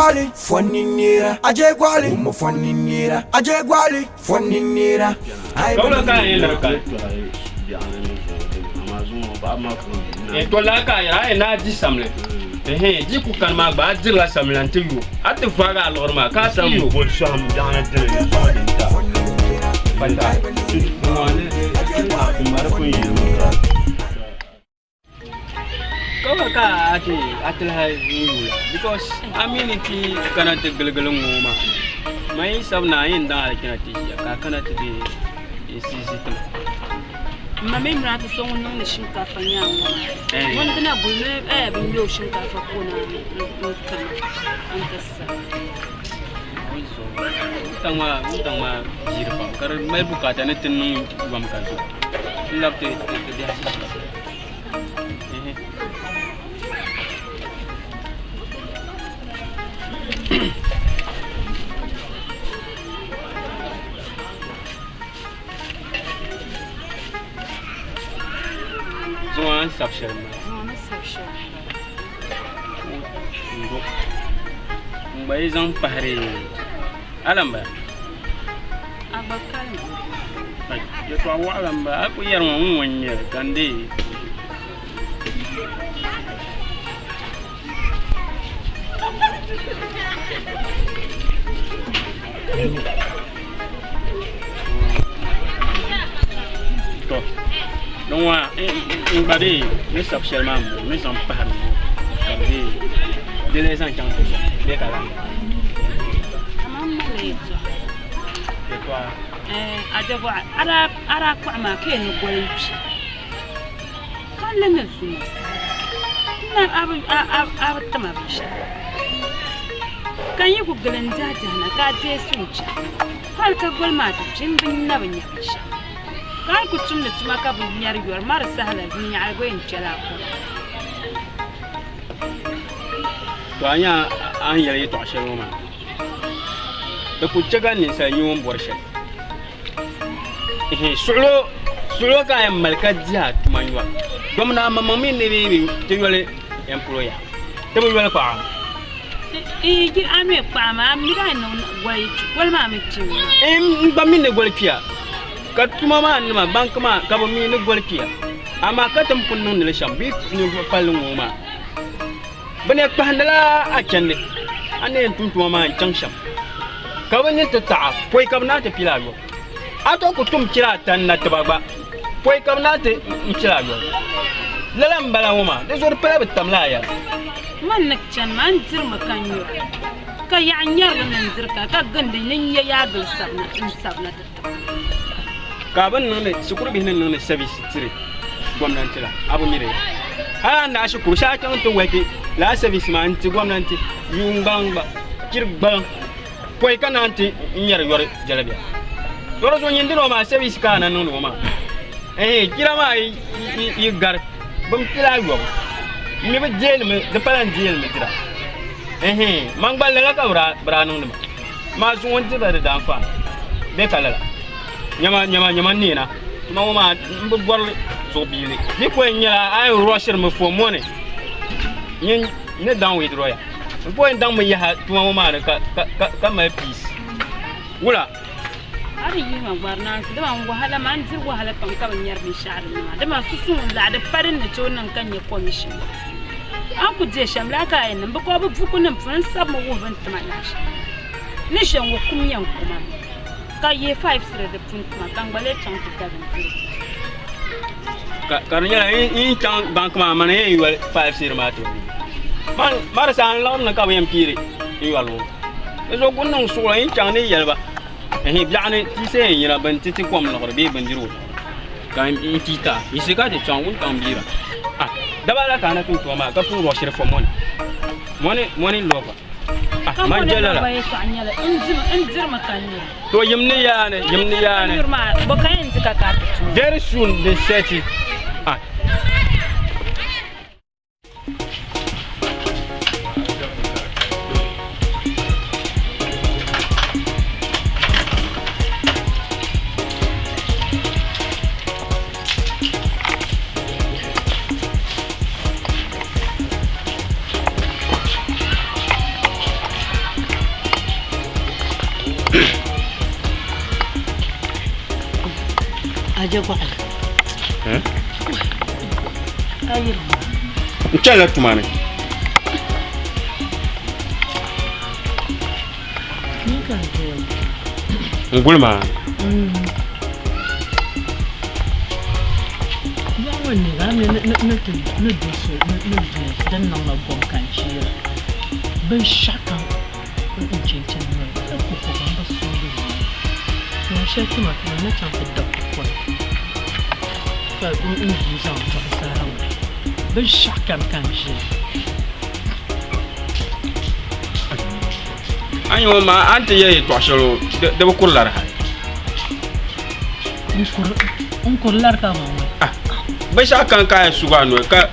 Gwali, Foninira, Aje Gwali, Mo Foninira, Aje Gwali, Foninira. I to la ka ya na di samle di ku kan ma ba di la samle anti yo at faga alor ma ka sam yo bol sham jana de banda mara ko yi ko ka atil ha yula because aminity kana te gelgelung ma mai sab na yin da kana ti ka kana ti isi sitam Mama imra ta son wannan shinkafa yawo wanda na gulme bin yau shinkafa ko na kan an tassa tama jirfa kar mai bukata ne tinnin gwam ka zo labte da Zoan sabshel ma. Sabshel. Mbai zan pahre. Alamba. Abakal. Ai, ya to awa alamba aku yar mo wonye kande. To. Donc, on va dire, nous sommes seulement, nous sommes pas de les gens qui ont tout ça, les calams. Et toi? Ara kwa ma ke no gwalci. Kallon nan su. Na abu tama bisha. Kan yi gugulan jajana ka je suci. Har ka gwalma ta cin bin na bin ya bisha. Kan ku tun da tuma ka bin yar yuwar marasa halabin ya algoyin cela ko. To anya an yare to ashe Roma. Da ku ciga ne sai yiwon borshe. Sulo ka yan malka jiha tumanywa. Gwamna mamami ne bi te yole employer. Te yole pa. Ji ame pa ma mi ga no gwai wal ma mi tin. Ba min ne golfiya. Ka tuma ma ni ma bank ma ka ba mi ne golfiya. Ama ka tam kunnon ne shambi ni falun ngoma. Bane pa handala a kenne. Ane tuntuma ma can sham. Ka ba ni ta poi ka na ta pilago. Ato ku tum kira tan na tababa. Poi ka na ta pilago. Lalam bala ngoma. De zor pala bitamla ya. Man nakcan man zirma kanyo ka ya nyar nan zirka ka ganda nan ya dul sabna in sabna ta ka ban nan ne shukuru bi nan ne service tire gwamnati la abu mire ha na shukuru sha kan to wake la service ma anti gwamnati yungamba kirban poi kana anti nyar yore jalabiya yoro zo nyindiro ma service kana nan no ma kira ma yi gar bam kila yo ni ba jeel me de palan jeel me dira man balle la ka bra nung ma su won tiba de dan fa be kala nyama ni na ma mbo bor so biile ni ko nya ay rusher me fo mone ni ne dan we droya ko en dan me ya tuma ma ka ma peace wala ari yi ma barna su da man wahala man zir wahala kan ka ban yar bi shar ma da ma su sun la da farin ne to nan kan ya commission an ku je shamla ka yin nan ba ko bu fukunan fun sab mu won tuma na shi ni shan wa kumyan kuma ka ye 5 sire da fun kuma kan bale chan ku ka ban ka nya in chan bank ma man ye 5 sire ma to man mar san lam na ka yam pire yi walu zo kunnan so in chan ne yalba bi'ani ti se yira ban ti kom la be ban diro kan in tita isi ka te chan un kan bira dabala kana tun to ma ka fu ro shirfo moni lofa man jelala ba yasa anyala injir makanya to yimni yana ma ba kayan zika ka very soon they set it aje kwa ayi nchala tumane ngulma wani ga ne na doso na dan nan na gon kan shi ban shaka in cincin ne ko ban ba so ne shi kuma na tan da ko ka in ji san ta sara ban shaka kan shi anyo ma ante ye to shoro de ko lar ha un lar ka ma ba sha kan ka suga no ka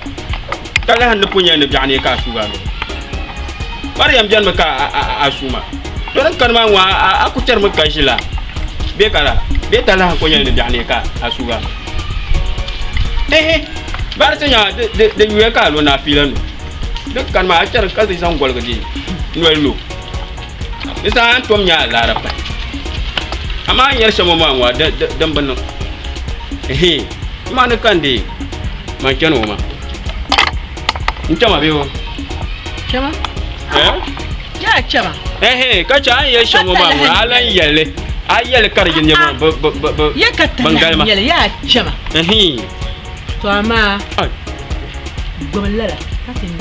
la han punya ne biani ka suga no Mariam jan maka asuma don kan ma wa aku cer maka shila be kala be tala ko ne biani ka asuga bar tanya de yuwe ka lo na filan de kan ma cer ka san gol gadi no lo isa an tom nya lara pa ama yar shamo ma wa dan ban ma ne kan de ma keno ma ntama be wo chama ya chama ka cha an yar shamo ma wa alan yele ayel kar yin yama ya ka ta yele ya chama to ama gomalla katin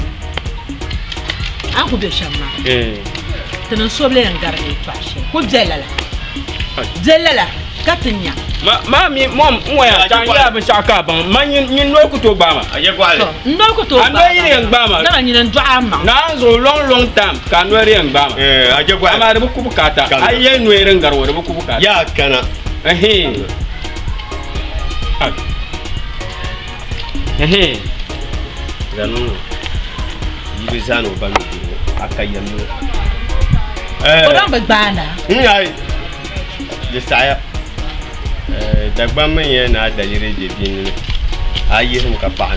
an ku be shamma tanan soble yan garne fashe ko jelala katinya ma mi mom moya tan ya ba shaka ban man yin no ku to ba ma aje gwale no ku to ba ando yin ba ma dara yin ndo amma na zo long time ka no yin ba ma aje gwale ama da ku bukata ayye no yin garwo da ku bukata ya kana zanu yibe zanu ba no akayanu ko dan ba bana ai de saya Dagbani ye na dalire de bin ayi hum ka pan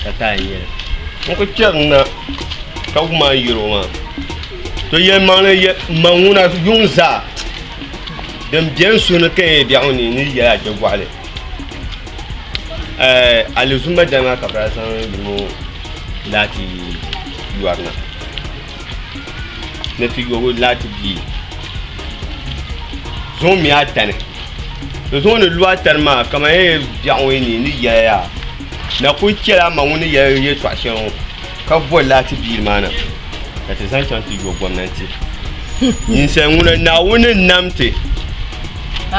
ka tanye ko cerna ka kuma yiro ma to ye mana ye manguna yunza dem bien sunu ke bi'uni ni ya je gwale alizuma dama ka brasan limo lati yuarna ne fi go lati bi zo mi atane zo ne loi tellement comme bi'uni ni ya na ku kira manguni ya ye twashin ka bo lati bi mana ka te san chanti go gwamnati yin sai wuna na wuna namte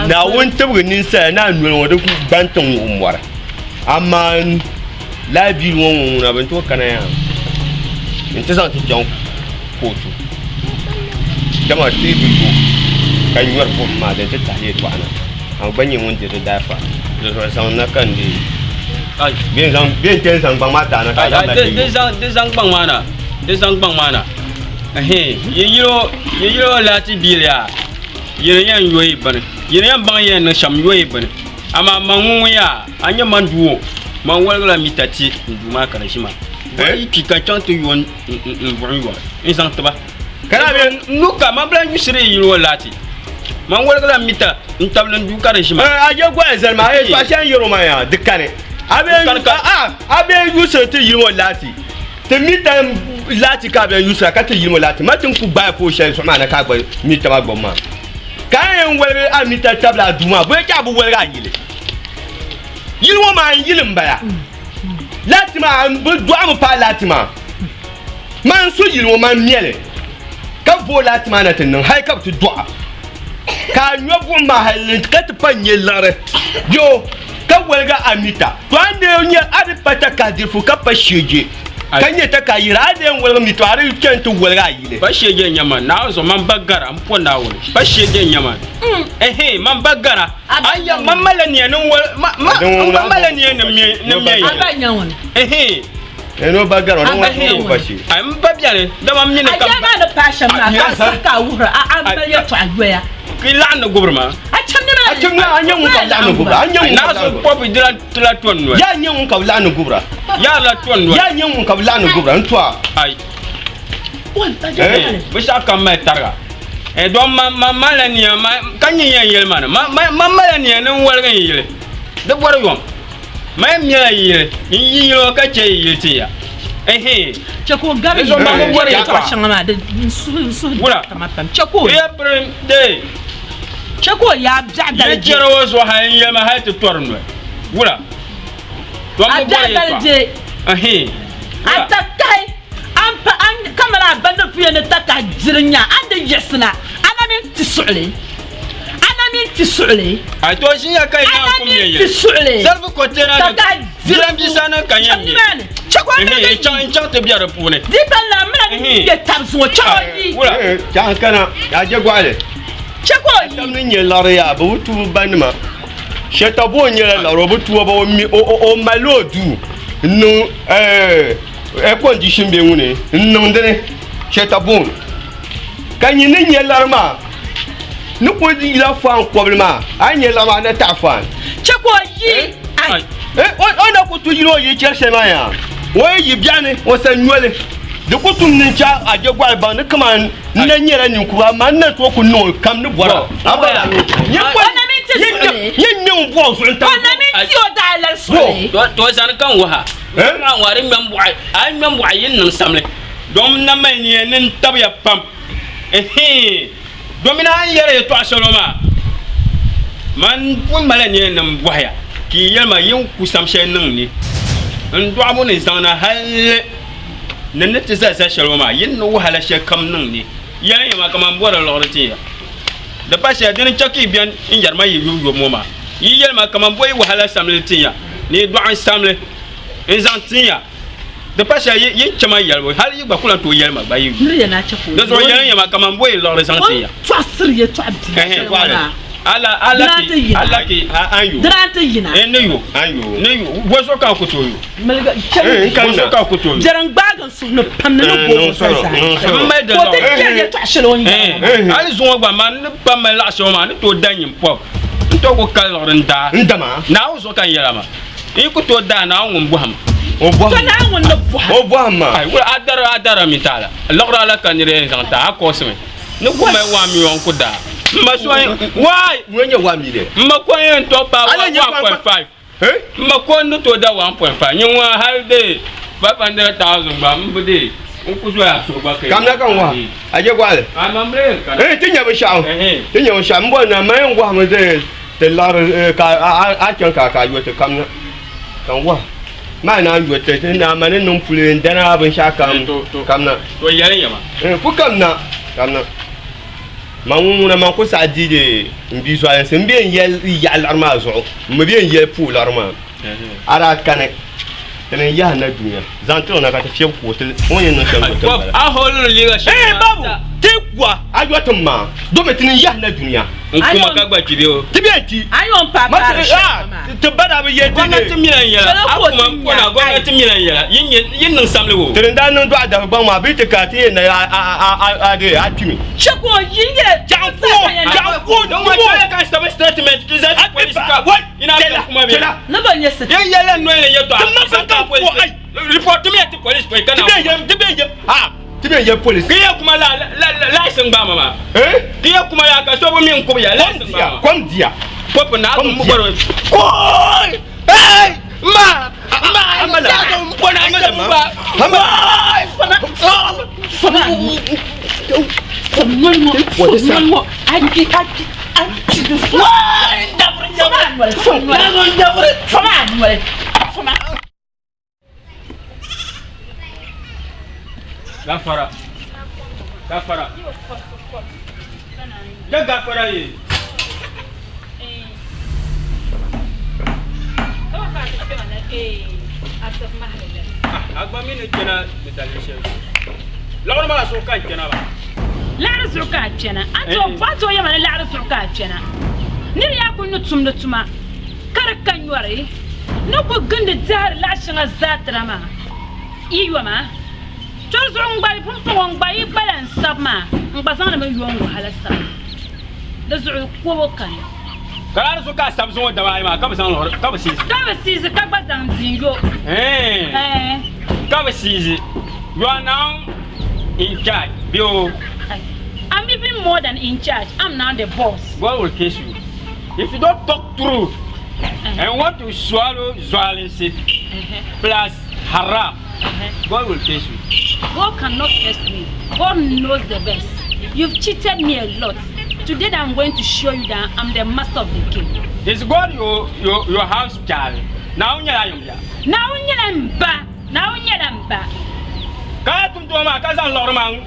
na wun tabu nin sai na nuna wada ku bantan umwara amma la bi won na ban to kana ya in ta san ti jan kotu dama ti bi ko kan yuwar ko ma da ta tahe to ana an banye won da dafa da so san na kan di ai bien ten san bang mata na ka da de sang bang mana yiro lati bilia yan yoyi ban yan bang yan na sham yoyi ban ama mangu ya anya manduo man wala mitati nduma kana shima bai pika chanto yon nbonwa insang taba kana be nuka man blan yusre yiro lati man wala mita ntablan du kana shima aje gwa zelma to ashan yiro ma ya dikane abe yusre te yiro lati te mita lati ka be yusra ka te yiro lati matin ku ba fo shay so mana ka gba mita ba gbo ma kan wala amita tabla duma bo ka bu wala yile yilwo ma yilin baya lati ma bu du'a mu pa lati ma man so yilwo ma miele ka vo lati ma na tin hay ka tu du'a ka nyobu ma halin ka ta panye lare yo ka wala amita to ande nya adi pata ka difu ka pa sheje kanye ta ka yira de wala mi to ari kento wala yile ba shege nyama na zo man bagara amponda wala ba shege nyama man bagara aya mamala ni anu mamala ni anu mi abanya won no bagara no ba shi am babiare da mam ni ne kam ba da passion na ka ka wura ambele to agwaya kilana gobrma achamna anyangu ka lanu gubra anyangu na so pop dira tla tonno ya anyangu ka lanu gubra ya la tonno ya anyangu ka lanu gubra ntwa ai won ta je bisha kam mai targa e do malania kan yin yel man malania nan wargan yele da bor yom ma mi la yele yin yelo ka ce yiti ya ce ko gabi zo ma bor ya ta shan ma da su wala kamatan ce ko ya prim de ce ko ya bada ya jero wazo hayin ya ma hayta torno wala to ma bor ya atakai an kamera banda fiye ne taka jirnya an da yesna anamin tisule ai to shi ya kai na kuma yayi self ko tena da jiran bi sana kan yammi chako ne chan te biya da pune dipan la mena ni ke tabso chako wala kan kana ya je gwale chako tam ni lare ya ba wutu banima sheta bo nyela la robutu ba o malodu no condition be ngune no ndene sheta bo kan ni nyela ma nu ko di la fa problème anye la ma na ta fa chako yi ai on a ko tu yiro yi cherche ma ya wo yi biane wo sa nyole de ko tun ni cha a je gwa ba ne kama na nyera ni ku ma na to ku no kam ni bora abala ni ko na mi tisule yin ni bo so nta na mi ti o da la sule to san kan wa ha ma wari membo ai membo yin nan samle dom na mai ni nin tabya pam domina yere to asoloma man pun mala ni nan boya ki yelma yin kusam she nan ni ndo amu ne zana hal nan ne tsa sa shaloma yin no wahala she kam nan ni yele yama kama mbora lorati ya da pasha din chaki bian in yarma yi yu moma yi yelma kama boy wahala samle tiya ni do an samle in zantiya da pasha yin chama yalwo hal yi ba kula to yelma ba yi ni na chako da zo yele yama kama boy lorati zantiya twasir ye twabdi ala ki anyu dranta yina ne yo woso ka ko to yo malga woso ka ko to yo jaran bagan su no pamna no bo so sa mai da ko te ye twashelo ni ali zo gba man ne pam la so man to danyin pop to ko kalorin da ndama na woso kan yela ma e ko to da na ngum bu ham o bo to na ngon no bo amma ai wa adara mi tala logra la kan re zanta ko sme ne ko mai wa mi won ko da ma so why mwenye wa mi de ma ko yen to pa 1.5 ma ko no to da 1.5 nyi wa halde 500,000 ba mbudi ku so ya so ba kai kam na kan wa aje gwale amamre kan tinya ba shao tinya ba shao mbo na mai ngwa mo de lar ka a kan ka yo te kam na kan wa ma na yo te na ma ne num pule ndana ban sha kam kam na to yare yama fu kam na manguna man ko sa di de mbi so an sembe yel yal arma zo mo bien yel pour l'arma ara kanek tenen ya na dunya zanto na ka ta fiye ko tel on yen no kan ko a holu liga shi babu te kwa ajotum ma do metin ya na dunya kuma ka gba kibe o tibeti ayon papa te bada be yete ne to milan yala akuma ko na gwamnati milan yala yin nan samle wo tenen dan no do ada ba ma bi te ka te na a de atimi chako yinge janko don wa ta ka statement ki za police ka ina ta kuma be na ban yesa yala no ne yato a police report me at police ko kana tibe ye police kiya kuma la sin ba mama kiya kuma ya ka so bo min ko ya la sin ba kom dia pop na mu goro ko ma amala ko na ma ba Gafara. Ya gafara yi. Agba mini kena metalishe. Lawan ma so kan kena ba. La so ka kena. Ato bato ya mana la so ka kena. Ni ya kun nutum da tuma. Kar kan yore. No ko ganda jar la shinga zatra ma. Iwa ma. Chorzo ngbai pumpo ngbai balance sama ngbasan na yuwan wahala sa da zu ko kan Kalar so ka samson da bai ma ka ba san ka ba sisi ka bazan zingo ka ba sisi you are now in charge bio ami bi I'm more than in charge. I'm now the boss. God will case you. If you don't talk truth and want to swallow violence plus haram, God will case you. God cannot test me. God knows the best. You've cheated me a lot. Today I'm going to show you that I'm the master of the game. Is God your house child? Now you are young. Now you ba. Now you ba. Come to my cousin Lorman.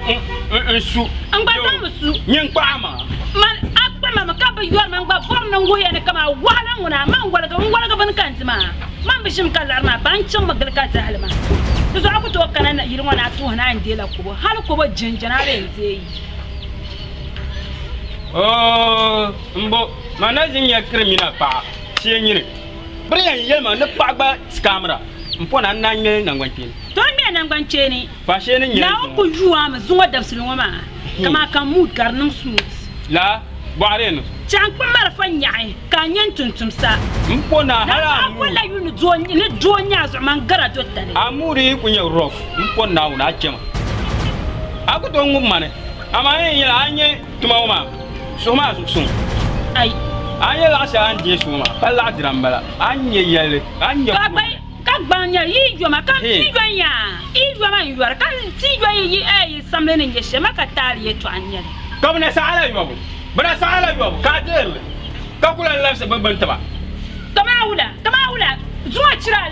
I'm going to Young Palmer. Man, I'm a couple of your man, but born and way and come out one when I'm going to go on Kansma. Mambishim Kalama, Banchum Magalaka. So I would talk and you don't want to 209 deal of Kubo. How Kubo Ginger? Oh, managing your criminal power. Seeing it. Bring Yemen, the Pagba camera. Upon a 9 million and 1 thing. Don't me and I'm going to change. Fashioning now, could you am a Zuma of Siloma? Come on, come mood, Garnum smooth. La Barren. Chankuma Fanya, Kanyan Tuntumsa. Mpona, I will let you join in a join as a mangara to tell. I'm moody when you're rough. Mpona, not Jim. I got on money. Am I to my mom? So much soon. I last and yes, woman. I like Drambala. I'm yelling. I'm your Kagbanya, you are can't see you are can't see you something in your Shemakatari to Anya. Come and say, but I saw you. Can't tell. Kakula loves a bubble. Come out, Zuachra.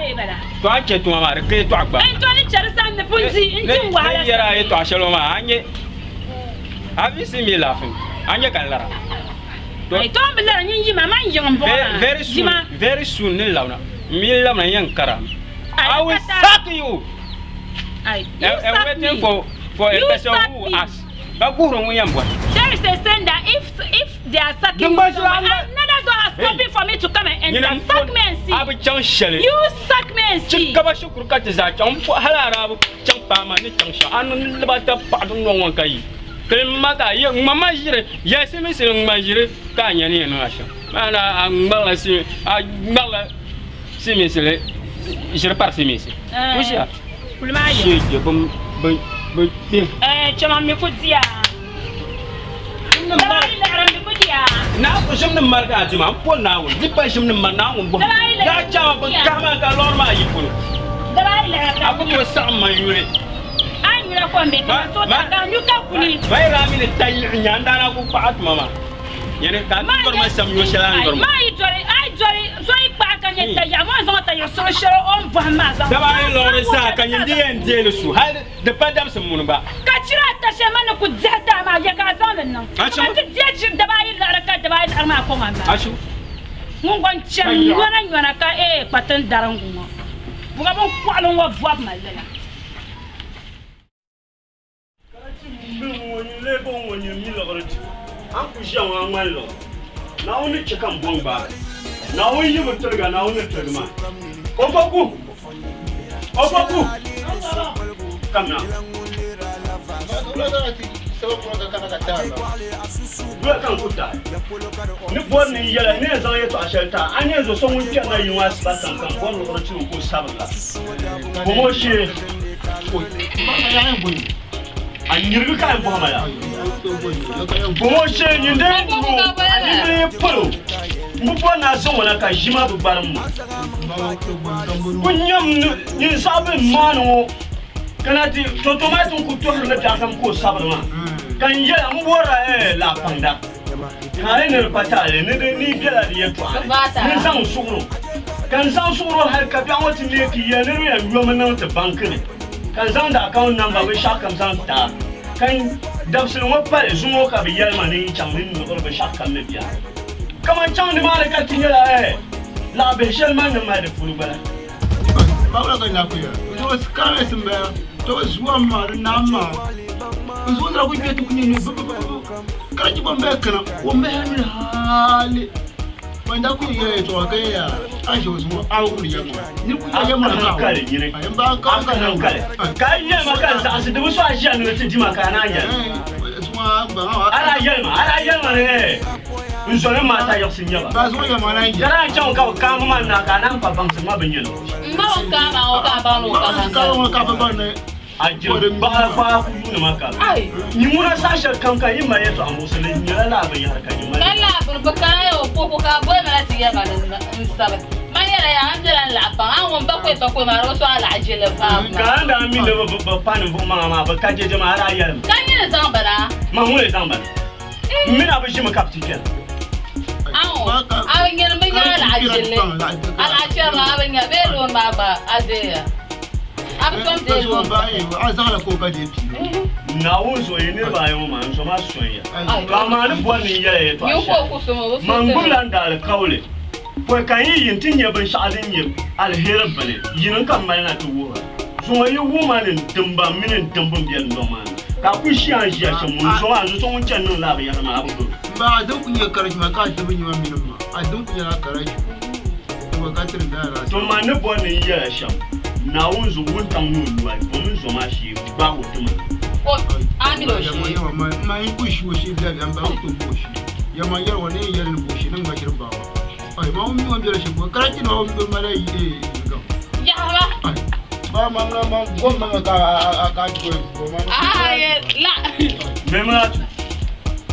To I get to my great talk about. And Johnny Charisan the Punzi in Wahara to Ashaloma. Have you seen me laughing? Anya Kalara. I don't believe my mind, young boy. Very soon, Nilana. Mila, my young Karam. I will sack you. I'm waiting for a person who asks. There is a saying that if they are sucking someone, another door has stopping for me to come and enter. Suck me and see. You suck me and see. Mama jire, yes, Miss Majire, Kanyani and Russia. And I'm Malasi, Mala Simisile, Jerparsimis. Lucia, Chamami Futia. Now, for some of the Margatima, poor now, the passion of Manau, Gacha, but Kamaka Lorma, you put. I put your son, my unit. You can't put it. Why am I Yandana part, Mamma? You can't my some you shall answer. I joy back and yet I was not your social on Bahamas. The Lorisa can you and jealous who had the Padams of Munaba. Kachirata Shamana could Zeta, my Yakazan. I shall get the Baila divide Arma Command. I should. One channel, you and a car, patent Darangumo. We have a follow of what my letter. When you meet it, Uncle Jean, my lord. Now only check on Bomba. Now you will tell now only tell man. Obaku! Come now. Welcome to that. Nipon in yellow nails on it, I shall tell. I know someone can you ask that and come one or two who sabla. Promotion. And you can't bomb it. Promotion, you don't pull. Mupana someone like a Jima Baram. When you saw a man, can I do tomato could turn the Jakam Sabana? Can you get more la panda? Can I battalion? Need get sound suru. Can sound suru have Capiamo to make a and woman out the bunker? Can sound account number we shall come sound star. Can Dubson what pay Zumoka be yellow money, Chamin, or the shark come live. Come on, John the Malaka to your head. La Beshel man of my food. It was Carlos and Bear, it was one mother, Nama. It was one that we get to clean you. Can't you come back? One man, when that could hear to a gay, I was more out of the young one. You put your mother. I am back on the Can you ask the was I shall not to Dimacana? I yell. You saw a matter of senior. That's what you're my idea. I don't come on, I can't pump some mother. No, come on, ajira ba ku yuna maka ni muna sashe kanka yin ma yato amusule ni la ba ya harka ni ma la ba kana yo ko ka boy mala tiya ba da sabe manyara ya amjala la ba an won ba ko ma ro so ala ajile ba ka da mi ne ba panin bu ma ba ka je jama'a ra yar kan yi zan bara ma mu ne zan bara mina ba shi mu kapti ken awon yana mun yana ala ajile ala ajira awon ya be lo ma ba adeya abton de lo ba yi azala ko ba de pi na wuzo ne ba yi ma so ma so ya to ma ni bo ni ya to yo ko ku so mo man gulan da alkawle ko kan yi yin tin ya ban sha'adin yi alherin bane yin kan mai na tuwo so yi woman din dimba minin dimbin biyan no man ka ku shi an shi mun so an so mun can nan la ba ya ma abu ba dan kun ya karashi ma ka ta bin yi ma minin ma a dan kun ya karashi to ka tirin da ra to ma ni bo ni ya sham na wuzo wun tan nu luwa ko mun so ma shi ba hutuma o ani lo shi ma yi ku shi wo shi da an ba to bo shi ya ma yar wani yar bo shi nan ba shirba ai ma mun mun bira shi ko karashi na mun ma lai ga ya ba ma gomma ka ko ma la mematu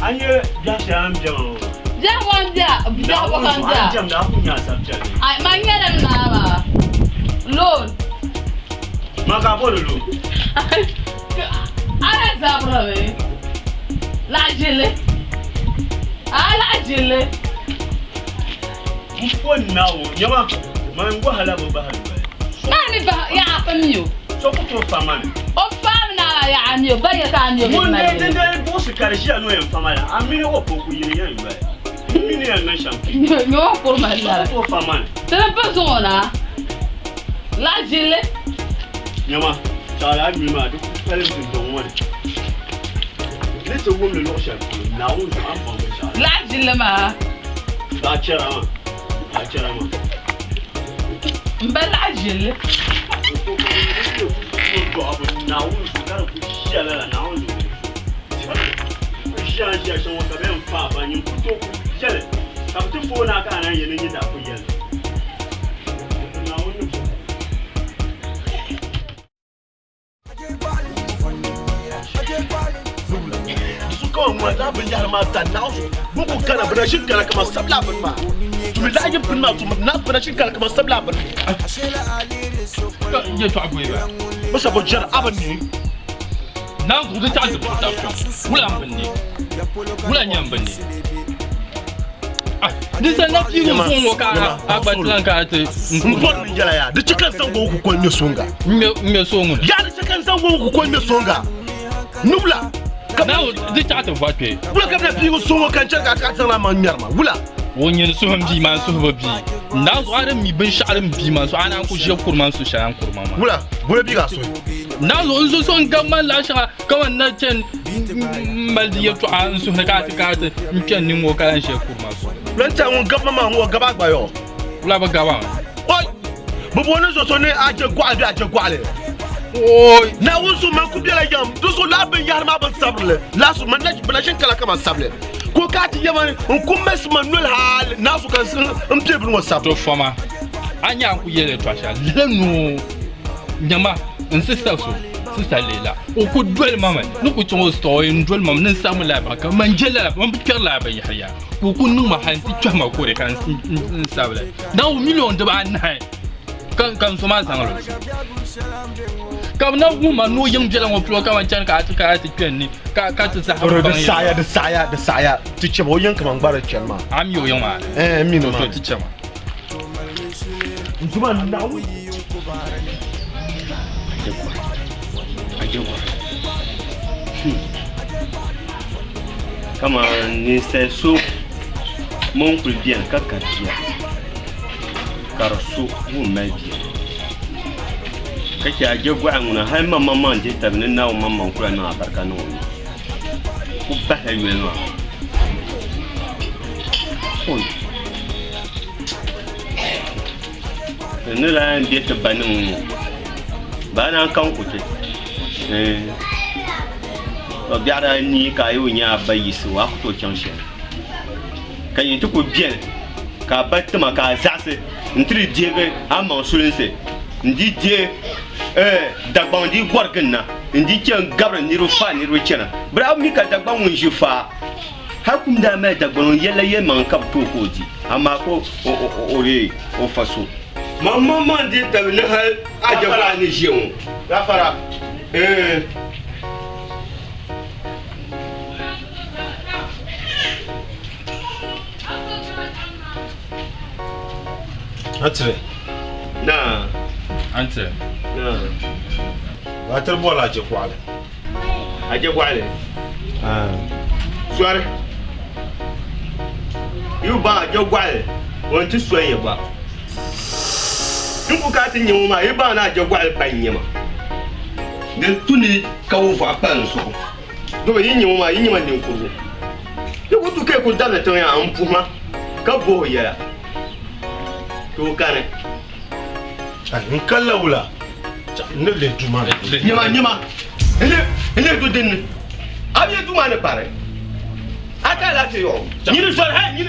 anye ya sham jama ja wanja ja wanja jam da ku nya sabta ai ma nyara na ba loan maka bololo ara zabra we la jele ala jele mfon nawo nyama man go hala ba halu nani ba ya afamiyo so ku to famane o famna ya aniyo ba ya ka aniyo mun ne den boss karshe anu en famane amine wo ko ku yin yan ba mini yan na sham yo ko ma la to famane c'est pas zona la jele nyama sala mi ma duk kalin din don wani ne to wo me lo sha na wo an fa me sha la jele ma la chera ma mba la jele ko abu na wo ka ku sha la na wo sha sha wo ka ben fa ba ni ku to ku jele ka tu fo na ka na yin ni da ku yele na wo ni suka mu da bin yar ma ta na su buku kana bana shin kala kamar sabla bin ma to mi da yin bin ma to na bana shin kala kamar sabla bin ya to abu ba masa bo jar aban ne na ku ta da ta wula banne wula nyam banne ni san na fi mun ko ka abatlan ka ta mbon min jala ya da cikan san go ku ko me songa me songa ya da cikan san go ku ko me songa nubla na di ta ta fatwe wula ka na fi songo kan cer ka san la man nyarma wula wonyen so bi man so bi na zo adam mi bin sha'arin bi man so ana ku je kurman su shayan kurma ma wula bole bi ga so na zo in so gamman la sha kaman na cen maldi ya to an so na ka ta mken nin wo kan she kurma so ran ta won gaba ma wo gaba gba yo wula ba gaba oi bo bo ne so ne aje gwa bi aje gwa le oi na wusu man ku bi la yam do so la ben yar ma ban sable la su man na bla shin kala kama sable ko ka ti yama kun mes manuel hal na su kan in pe bin whatsapp to fama anya ku yele to asha lenu nyama in sister so sister lela o ku dwel mama nu ku to story dwel mama nin samu la ba ka man jela la man bikar la ba yahya ku kun nu ma hanti chama ko re kan sabla na o million de ba na kan so ma sangalo kam na guma no yin jela ngo pro ka wancan ka ta kwen ni ka ta sa ha ba da saya tice ba yin kaman bara ken ma am yo yin ma mi no to tice ma zuma na wu kama ni sai so mon kul bien ka dia karasu mun mai biya kake age gwa'an har mamman je tabnin nawo mamman kula na barka no ku ba ha yi no oi ne la ndi ta banin bana kan ku ce to biara ni ka yi nya bayi su wa ku to kyan shi kan yi ku bien ka batta maka zase ntri diege amma sulinse ndi die Dagbani gorgna indi ken gabra ni rufa ni ruchena bra mi ka Dagbani won jifa hakum da mai Dagbani yella ye man kap to koji amma ko ore o faso mamma ndi tabne hal ajaba ni jeun gafara Atre. Na. Ante. Na. Water bola je kwale. Aje kwale. Suare. You ba aje kwale. Won ti soye ba. Nku ka tin yimu ma, ba na aje kwale pan yima. Den tuni ka wo fa pan so. Do yin yimu ma, yin yima den kuru. Yo ko tu ke ko dana tan ya ampuma. Ka bo ya. To kare. Ai kala wula. Ne le duma. Nyama. Ele do den. Abi duma ne pare. Aka la te yo. Ni so ha ni.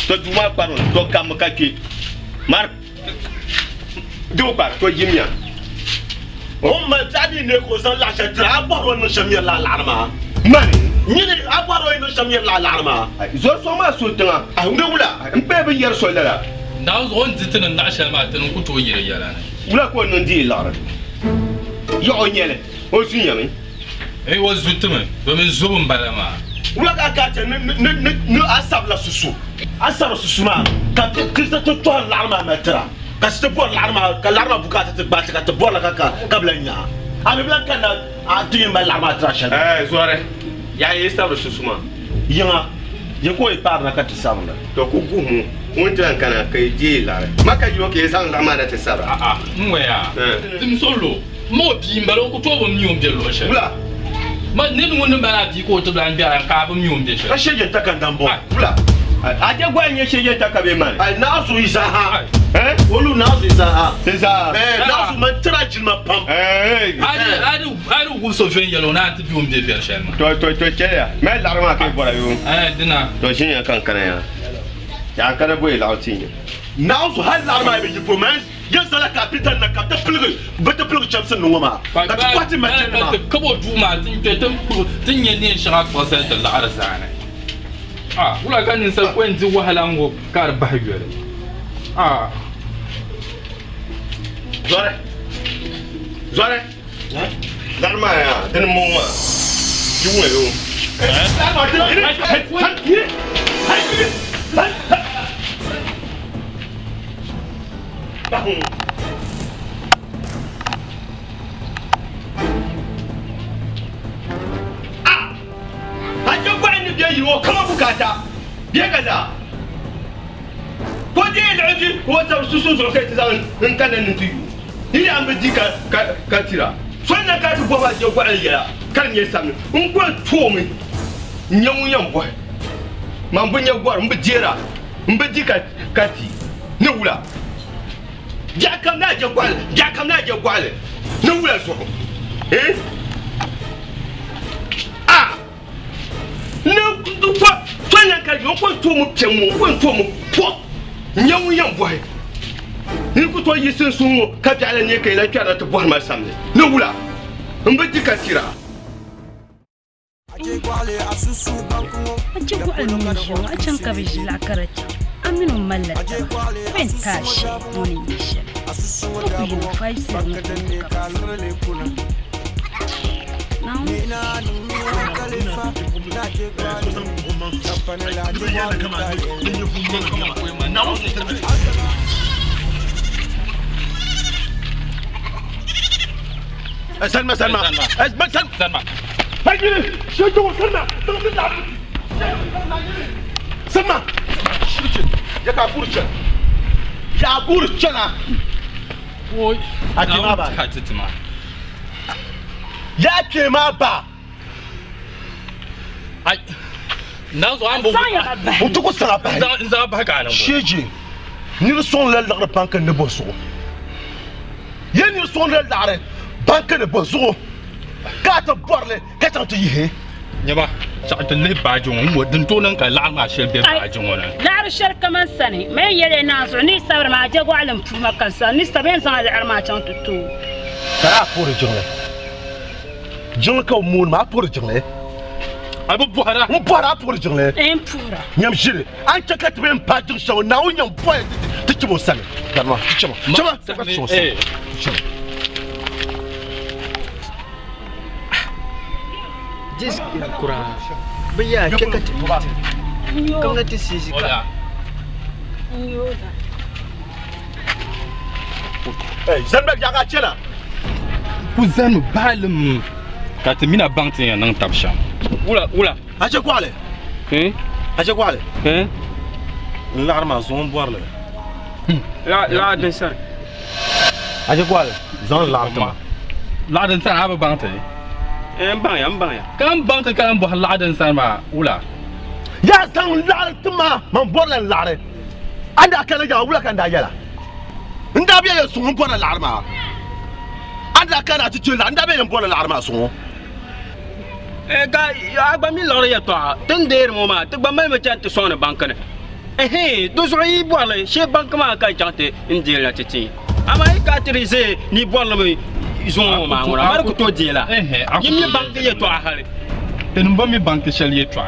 To duma paro to kam ka ki. Mar. Do par to yimya. On ma tadi ne ko san la chatra abaro no shamia la larma. Mani. Ni abaro no shamia la larma. Zo so ma so tanga. Ah ne wula. Mpe be yer so la. Now on zitin na asha ma tin ku to yire yala na. Wula ko non di lara. Yo nyele. O sunya mi. Wo zutume, do me zubun balama. Wula ka te ne asab la susu. Asab susu ma. Ka krista to larma metra. Ka ste bor larma, ka larma bukata te ba ka te bor la ka blanya. Abi blanka na atiyin ba larma tra sha. Zore. Ya yi stabro susu ma. Yanga. Je ko e par na ka te sabla. To ku gumu. Wontan kana kai je lara. Maka yo ke san larma da te sabra. Mwe ya. Tim solo. Mo bi mbalo ku to bom nyom de lo she. Wula. Ma ne no no bala bi ko to blan biara ka bom nyom de she. Ka sheje takandambo. Wula. Aje gwa nye sheje takabe man. Ai na so isa ha. Olu na so isa ha. Teza. Na so man trajil ma pam. Adu gu so fen yelo na ti bi um de biara she ma. To cheya. Me larma ke bora yo. Dina. To shinya kan kana ya. Ya kana boy lautinye. Na so hal larma be jipo man. Yasala capital na kapta plug. Bata plug chamson no ma. Ka kwati ma ma. Ka bo du ma tin te tin ye ne shara ko sa da la arzana. Wula ganin sa kwanti wahala ngo kar bahiyore. Zore. Larma ya, den mo ma. Juwe yo. Hajo kwa ni biye yiwo kama bukata. Biye kaza. Ko je laji wata susu zo kai tazan in kana nintu. Ni an be dika ka tira. So na ka du boba je kwa ya. Kan ye sami. Un ko to mi. Nyamu nyam boy. Man bunya gwar mbe jera. Mbe dika kati. Ne wula. Ja kam na je gwale. Ne wula so. No, what? Fanya ka yo ko to mu pemu, ko to mu po. Nyamu yam boy. Ni ko to yi sun sun ka bi ala ne kai la kyara ta boy ma samne. No wula. Mbe dika tira. Aje ko almisho a can ka bi la karata. Aminu mallata. Ben tashi woni yishe. Ko yi faisa ne ka. Salma. Salma. Ya ka furcha. Ya furcha na. Oi. Akima ba. Hatitima. Ya ke ma ba. Ai. Na zo an bo. Mutu ko sara ba. Za ba ka nan. Sheje. Ni son la la banque ne bosso. Yen ni son la la banque ne bosso. Ka ta borle, ka ta yi he. Nyaba, sakta le bajung mo dun to nan ka la ma shel be bajung wona. La shel kaman sani, me yele na so ni sabar ma je gwalam fuma kansa ni saben san da arma chan tutu. Kara pour jongle. Jongle ko mun ma pour jongle. Abu buhara. Mo para pour jongle. Impura. Nyam jire. An chakat ben pa jong shaw na o nyam boy te chibo sane. Karma, chibo. Chibo. Eh. Jis kura. Biya chakat. Kamna ti sisi ka. Eh, zanbek yaga chela. Ku zan balum. Ka te mina bank te nan tabsham. Wula. Aje kwale. Aje kwale. L'arma zon boire le. La den sar. Aje kwale. Zon l'arma. La den san aba bank te. Mbang ya. Kan bank te kan bo la den san ma wula. Ya san l'arma man boire l'arre. Anda kana ja wula kan da yala. Nda biya sun boire l'arma. Anda kana ti chula nda biya boire l'arma sun. Ga agba mi lor ya to tender mo ma te gba mal ma chan te sona bankane do so yi boale she bank ma ka chante indire la titi ama yi ka trize ni boale me izon ma ngora mar ko to diela yimmi bank ya to ahare ten bo mi bank shel ye to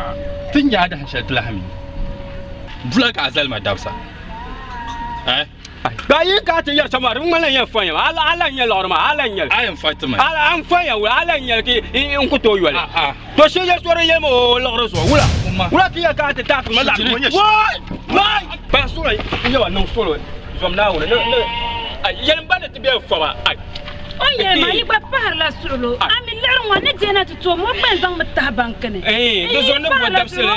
tin ya da shel lahmi vlog azal ma dabsa ga yi ka te yar samar ngala ya fanya ala nya lor ma ala nya I am fighting ala am fanya ala nya ki in ko to yole to she ya sore ye mo lor so wula ki ya ka te ta ma la wai ba so ya wa non solo zom na wona yel ba te be fo ba ai oye ma yi ba par la solo ami ler wona jena to mo ben zang mata bankane do so ne bo dabsele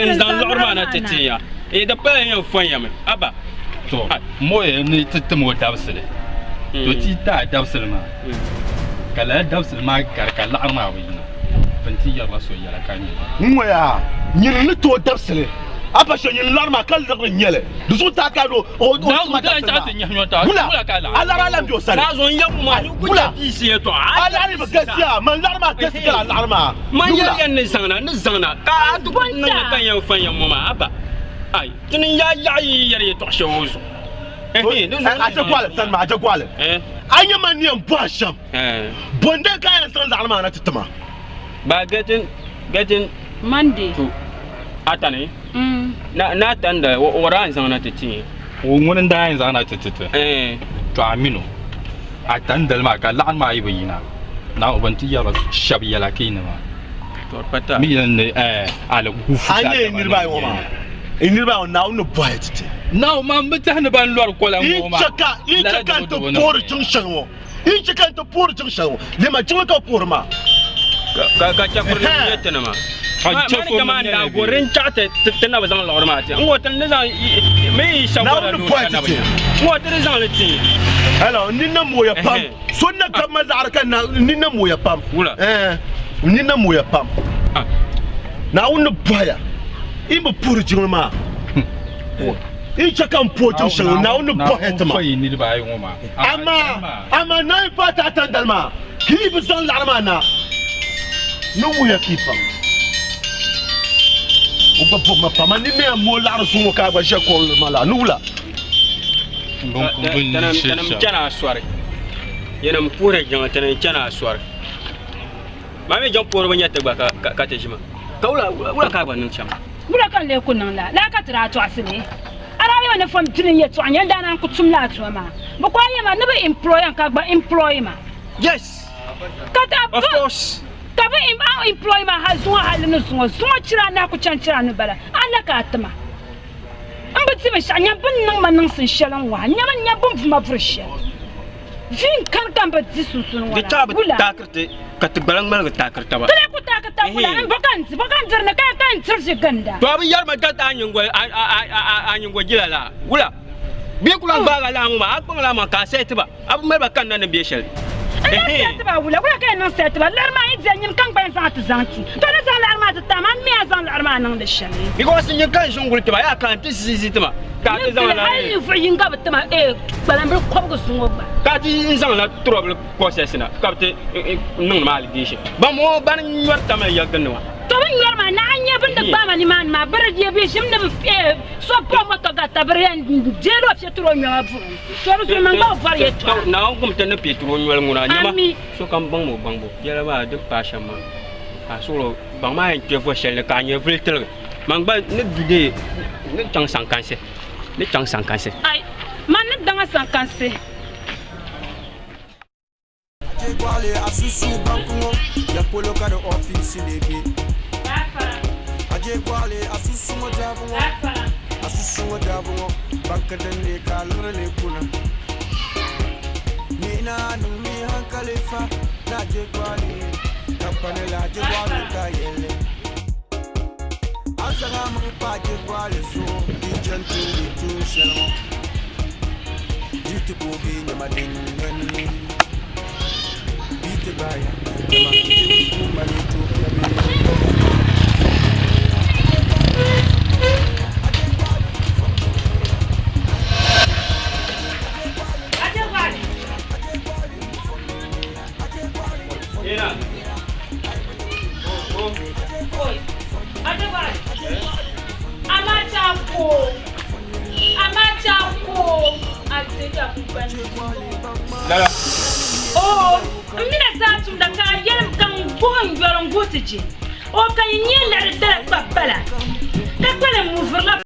in zan lor ma na tete ya da pa ya fanya me aba to moye ni titimo dabsele to ti ta dabsele ma kala dabsele ma karka la ma wina fanti ya raso ya kani Moya, nyin ni to dabsele. Apa sho nyin larma kal da nyele. Dusu ta ka do o ma ta ta nya nyota wula kala ala ala do sale. na zo yam ma ku ta bisi to Ala ni gaskiya man larma gaskiya larma. man yan ne zangna ka du nan kan yan fan yan mo ma aba ai tinin ya yare to shozo aje kwale san ma aje kwale anya man ni bo sham bonde ka yan san larma na titama ba getting Monday atane na tanda wara zangna titi wo ngonin da yin zana titita to amino atandal ma ka la ma yi bayina na ubanti ya raso shabi ya lakina ma to pata mi ne ala gufu anye nirba yo ma inirba na no boy titi now man mutane ban lor kola ngoma in chaka to por junction wo in chaka to por junction wo le ma junga ko por ma ka chafur ne yetana ma chafur ma na gorin chate tana bazan lor ma ti ngotan ne zan me shawara lu kana ba ngotan zan le ti hello ninna moya pam sonna kamma dar kan na ninna moya pam ninna moya pam na unno boya imba por junga ma in chakan pojin shan na wani pohet ma amma na yi fata tandal ma ki bi son larma na numu ya kifa uba bo ma pama ni me mo lar sun ka ba je ko mala nula tanam jana soare yenam pure janga tanam jana soare ma me jom pore banya tagba ka te jima kawla wala ka ba nan cham wala kan le kunan la ka tra to asini arabi wona fam tinin ye to anya dana ku tumla to ma bo ko yema ne be employer ka gba employment yes kata of course kaba employment ha zuwa halin zuwa cira na ku can cira ni bala Allah ka atma an ba tibe shanya bin nan manan sun shalan wa nya man nya bun fuma furshe fin kan ba ti susun wa ta takirte ka tigbalan mal ka takirta ba tare ku takirta wala an bakan jarna kan tsirje ganda to abin yar ma ta anyin gwa gilala wula bi kula ba ga lamu ma akon la ma ka sai tiba abin mai ba kan nan bi shari ba wula kan nan sai tiba lar ma yi zanyin kan ban sa ta zanti to na zan lar ma ta tamam me zan lar ma nan da shari because yin kan shun gulti ba ya kan ti sisi tiba ka ti zan la ai fu yin ga batama balan bir ko ga sun ba ka ti zan la trouble process na ka ti nan ma allegation ba mo ban yor ta mai ya ganwa to yor ma na anya bin da ba ma ni man ma bar je be shim da so po mo to ga tabrian jelo fi tro nyo abu to man ba var ye to na ngum tan na petro nyol nguna nyama so kam bang mo jela ba de pa shama a solo bang ma en ke fo shel ka nye filtre man ba ne dude ne chang sankanse ai man ne danga sankanse Ajekwale asusu bankumo ya polo kado office lebe Ajekwale asusu mo jabumo bankadan ne kalure le kuna ni na numi hankalifa na ajekwale kampane la ajekwale kayele Azaga mang pa ajekwale so dijantu itu shelmo Jitu bobi nyamadin ngani Baya, Lala. Oh, mina zatu da ka yelm kan gon yoron gotiji. O kan yin da babala. Ka kwale mu furla